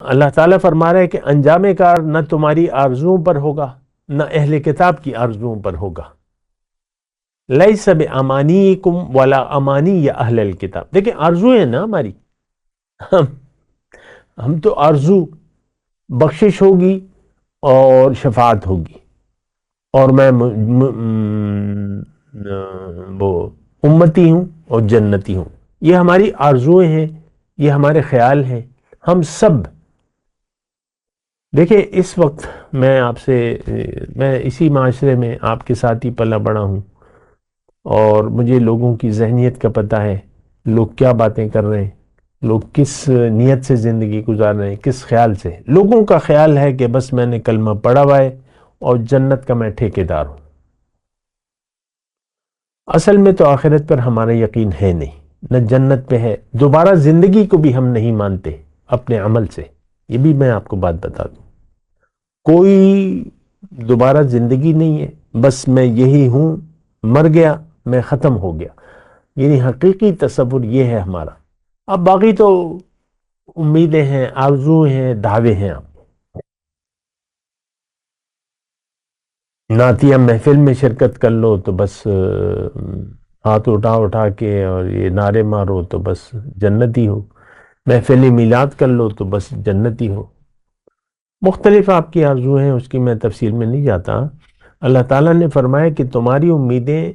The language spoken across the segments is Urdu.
اللہ تعالیٰ فرما رہا ہے کہ انجام کار نہ تمہاری آرزوؤں پر ہوگا نہ اہل کتاب کی آرزوؤں پر ہوگا. لیس بامانیکم ولا امانی اہل الکتاب. دیکھیں آرزو ہے نا ہماری، ہم تو آرزو بخشش ہوگی اور شفاعت ہوگی، اور میں وہ امتی ہوں اور جنتی ہوں. یہ ہماری آرزویں ہیں، یہ ہمارے خیال ہیں. ہم سب دیکھیں اس وقت میں اسی معاشرے میں آپ کے ساتھ ہی پلا بڑا ہوں، اور مجھے لوگوں کی ذہنیت کا پتہ ہے، لوگ کیا باتیں کر رہے ہیں، لوگ کس نیت سے زندگی گزار رہے ہیں، کس خیال سے. لوگوں کا خیال ہے کہ بس میں نے کلمہ پڑھا ہوا ہے اور جنت کا میں ٹھیکیدار ہوں. اصل میں تو آخرت پر ہمارا یقین ہے نہیں، نہ جنت پہ ہے. دوبارہ زندگی کو بھی ہم نہیں مانتے اپنے عمل سے. یہ بھی میں آپ کو بات بتا دوں، کوئی دوبارہ زندگی نہیں ہے. بس میں یہی ہوں، مر گیا میں ختم ہو گیا. یعنی حقیقی تصور یہ ہے ہمارا. اب باقی تو امیدیں ہیں، آرزو ہیں، دعوے ہیں. آپ نعتیہ محفل میں شرکت کر لو تو بس ہاتھ اٹھا کے اور یہ نعرے مارو تو بس جنتی ہو. محفل میلاد کر لو تو بس جنتی ہو. مختلف آپ کی آرزو ہیں، اس کی میں تفصیل میں نہیں جاتا. اللہ تعالیٰ نے فرمایا کہ تمہاری امیدیں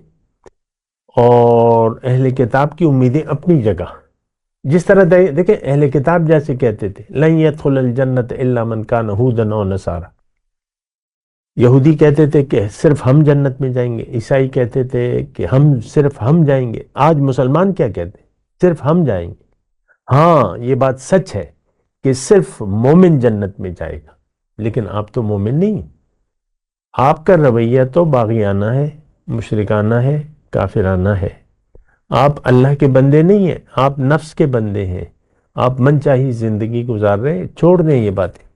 اور اہل کتاب کی امیدیں اپنی جگہ. جس طرح دیکھیں اہل کتاب جیسے کہتے تھے لن يدخل الجنت الا من كان هودا او نصارى. یہودی کہتے تھے کہ صرف ہم جنت میں جائیں گے. عیسائی کہتے تھے کہ صرف ہم جائیں گے. آج مسلمان کیا کہتے ہیں؟ صرف ہم جائیں گے. ہاں یہ بات سچ ہے کہ صرف مومن جنت میں جائے گا، لیکن آپ تو مومن نہیں ہیں. آپ کا رویہ تو باغیانہ ہے، مشرکانہ ہے، کافرانہ ہے. آپ اللہ کے بندے نہیں ہیں، آپ نفس کے بندے ہیں. آپ من چاہی زندگی گزار رہے ہیں. چھوڑ دیں یہ باتیں.